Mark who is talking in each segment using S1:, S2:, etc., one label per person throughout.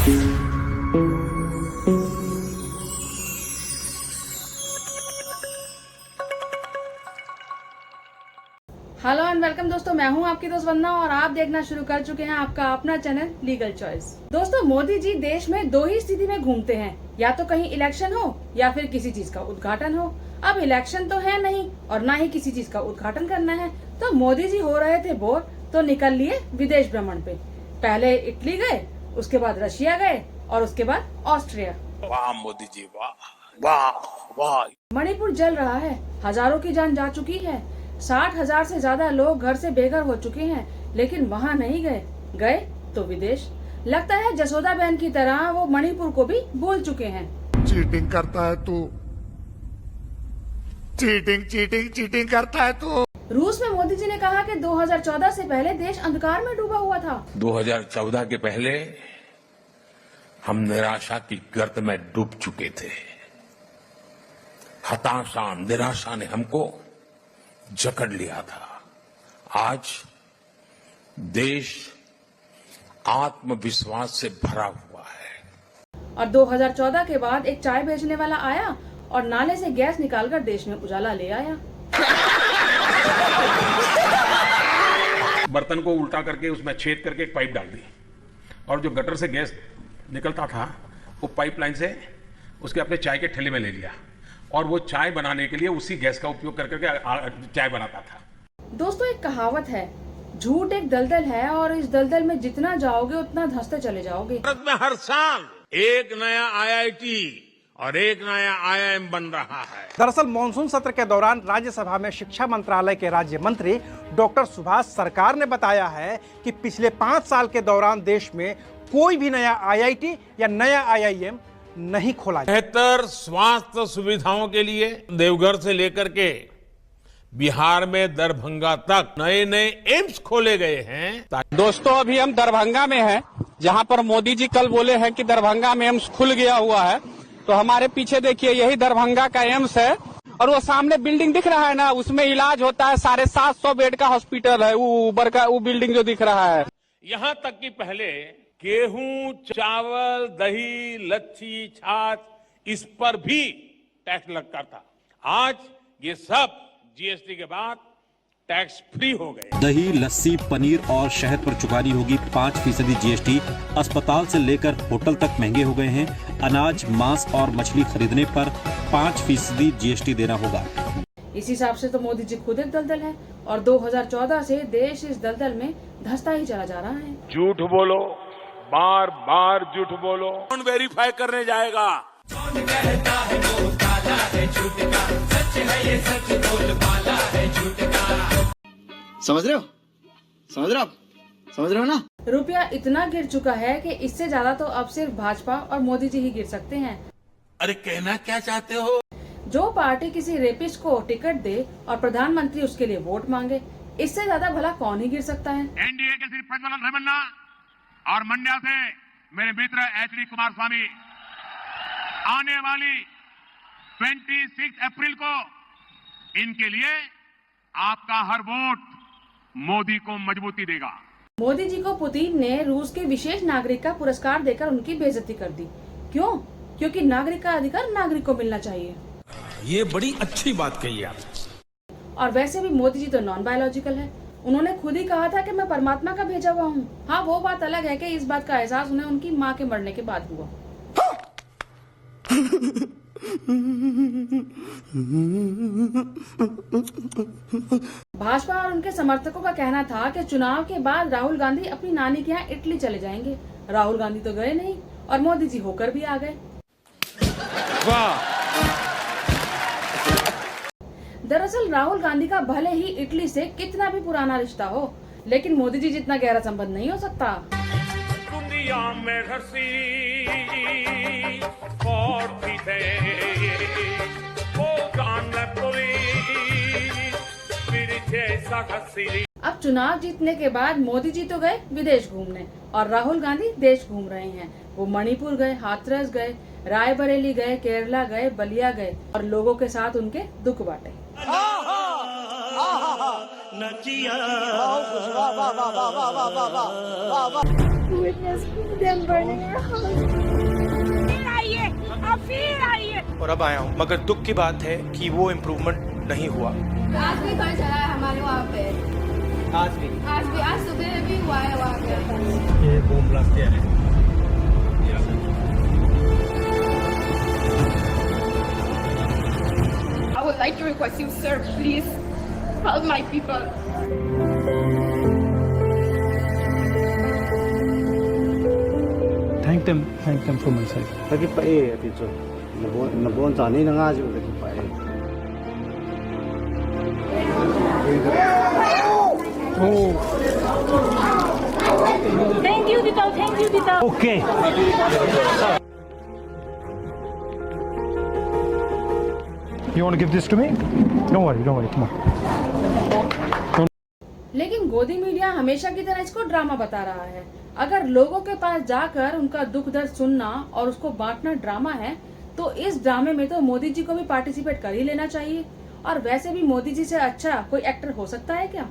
S1: Hello and welcome दोस्तों, मैं हूं आपकी दोस्त वंदना और आप देखना शुरू कर चुके हैं आपका अपना चैनल लीगल चॉइस। दोस्तों, मोदी जी देश में दो ही स्थिति में घूमते हैं, या तो कहीं इलेक्शन हो या फिर किसी चीज का उद्घाटन हो। अब इलेक्शन तो है नहीं और ना ही किसी चीज का उद्घाटन करना है, तो मोदी जी हो रहे थे बोर तो निकल लिए विदेश भ्रमण पे। पहले इटली गए, उसके बाद रशिया गए और उसके बाद ऑस्ट्रिया।
S2: वाह मोदी जी, वाह वाह वाह।
S1: मणिपुर जल रहा है, हजारों की जान जा चुकी है, 60,000 से ज्यादा लोग घर से बेघर हो चुके हैं, लेकिन वहाँ नहीं गए तो विदेश। लगता है जसोदा बहन की तरह वो मणिपुर को भी भूल चुके हैं।
S3: चीटिंग करता है तू, चीटिंग करता है तू।
S1: रूस में मोदी जी ने कहा कि 2014 से पहले देश अंधकार में डूबा हुआ था।
S2: 2014 के पहले हम निराशा की गर्त में डूब चुके थे। हताशा, निराशा ने हमको जकड़ लिया था। आज देश आत्मविश्वास से भरा हुआ है।
S1: और 2014 के बाद एक चाय बेचने वाला आया और नाले से गैस निकालकर देश में उजाला ले आया।
S4: बर्तन को उल्टा करके उसमें छेद करके एक पाइप डाल दी और जो गटर से गैस निकलता था वो पाइपलाइन से उसके अपने चाय के ठेले में ले लिया और वो चाय बनाने के लिए उसी गैस का उपयोग कर करके चाय बनाता था।
S1: दोस्तों, एक कहावत है, झूठ एक दलदल है और इस दलदल में जितना जाओगे उतना धंसते चले जाओगे।
S2: भारत में हर साल एक नया IIT और एक नया IIM बन रहा है।
S5: दरअसल मानसून सत्र के दौरान राज्यसभा में शिक्षा मंत्रालय के राज्य मंत्री डॉक्टर सुभाष सरकार ने बताया है कि पिछले 5 साल के दौरान देश में कोई भी नया IIT या नया IIM नहीं खोला।
S2: बेहतर स्वास्थ्य सुविधाओं के लिए देवघर से लेकर के बिहार में दरभंगा तक नए नए एम्स खोले गए हैं।
S6: दोस्तों, अभी हम दरभंगा में हैं, जहां पर मोदी जी कल बोले हैं कि दरभंगा में एम्स खुल गया हुआ है। तो हमारे पीछे देखिए, यही दरभंगा का एम्स है और वो सामने बिल्डिंग दिख रहा है ना, उसमें इलाज होता है। 750 बेड का हॉस्पिटल है, वो ऊपर का वो बिल्डिंग जो दिख रहा है।
S2: यहाँ तक कि पहले गेहूं, चावल, दही, लच्छी, छाछ, इस पर भी टैक्स लगता था। आज ये सब GST के बाद टैक्स फ्री हो गए।
S7: दही, लस्सी, पनीर और शहद पर चुकानी होगी 5% GST। अस्पताल से लेकर होटल तक महंगे हो गए हैं। अनाज, मांस और मछली खरीदने पर 5% GST देना होगा।
S1: इस हिसाब से तो मोदी जी खुद एक दलदल है और 2014 से देश इस दलदल में धंसता ही चला जा रहा है।
S2: झूठ बोलो, बार बार झूठ बोलो, कौन वेरीफाई करने जाएगा?
S8: कौन कहता है वो काला है झूठ का, सच है ये सच बोल वाला है झूठ का।
S9: समझ रहे हो ना?
S1: रुपया इतना गिर चुका है कि इससे ज्यादा तो अब सिर्फ भाजपा और मोदी जी ही गिर सकते हैं।
S2: अरे कहना क्या चाहते हो?
S1: जो पार्टी किसी रेपिस्ट को टिकट दे और प्रधानमंत्री उसके लिए वोट मांगे, इससे ज्यादा भला कौन ही गिर सकता है।
S10: NDA के श्री प्रज्वलन रेवन्ना और मंड्या से मेरे मित्र HD कुमार स्वामी आने वाली 26 अप्रैल को इनके लिए आपका हर वोट मोदी को मजबूती देगा।
S1: मोदी जी को पुतिन ने रूस के विशेष नागरिक का पुरस्कार देकर उनकी बेइज्जती कर दी। क्यों? क्योंकि नागरिक का अधिकार नागरिक को मिलना चाहिए।
S2: ये बड़ी अच्छी बात कही आप।
S1: और वैसे भी मोदी जी तो नॉन बायोलॉजिकल है। उन्होंने खुद ही कहा था कि मैं परमात्मा का भेजा हुआ हूँ। हाँ, वो बात अलग है कि इस बात का एहसास उन्हें उनकी माँ के मरने के बाद हुआ। भाजपा और उनके समर्थकों का कहना था कि चुनाव के बाद राहुल गांधी अपनी नानी के यहाँ इटली चले जाएंगे। राहुल गांधी तो गए नहीं और मोदी जी होकर भी आ गए।
S2: वाह!
S1: दरअसल राहुल गांधी का भले ही इटली से कितना भी पुराना रिश्ता हो, लेकिन मोदी जी जितना गहरा संबंध नहीं हो सकता।
S2: दुनिया में
S1: अब चुनाव जीतने के बाद मोदी जी तो गए विदेश घूमने और राहुल गांधी देश घूम रहे हैं। वो मणिपुर गए, हाथरस गए, रायबरेली गए, केरला गए, बलिया गए और लोगों के साथ उनके दुख बांटे।
S9: witness them burning our house. फिर आइए
S11: और अब आया हूँ, मगर दुख की बात है कि वो इम्प्रूवमेंट नहीं हुआ।
S9: आज भी घर चला है हमारे वहाँ पे, आज सुबह भी हुआ है वहाँ पे।
S11: ये बम ब्लास्ट किया है।
S9: I would like to request you, sir, please help my people.
S11: Thank them for my side.
S12: Lagi pa dito. Nabuon sa ni nga lagi pa
S11: Oh.
S9: Thank you, Tito.
S11: Okay. You want to give this to me? Don't worry, come on.
S1: लेकिन गोदी media हमेशा की तरह इसको drama बता रहा है। अगर लोगों के पास जाकर उनका दुख दर्द सुनना और उसको बांटना ड्रामा है, तो इस ड्रामे में तो मोदी जी को भी पार्टिसिपेट कर ही लेना चाहिए। और वैसे भी मोदी जी से अच्छा कोई एक्टर हो सकता है क्या?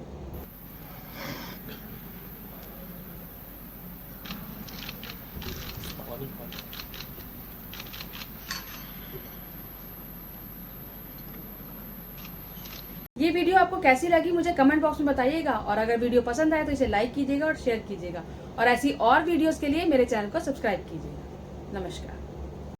S1: ये वीडियो आपको कैसी लगी मुझे कमेंट बॉक्स में बताइएगा, और अगर वीडियो पसंद आए तो इसे लाइक कीजिएगा और शेयर कीजिएगा, और ऐसी और वीडियोस के लिए मेरे चैनल को सब्सक्राइब कीजिएगा। नमस्कार।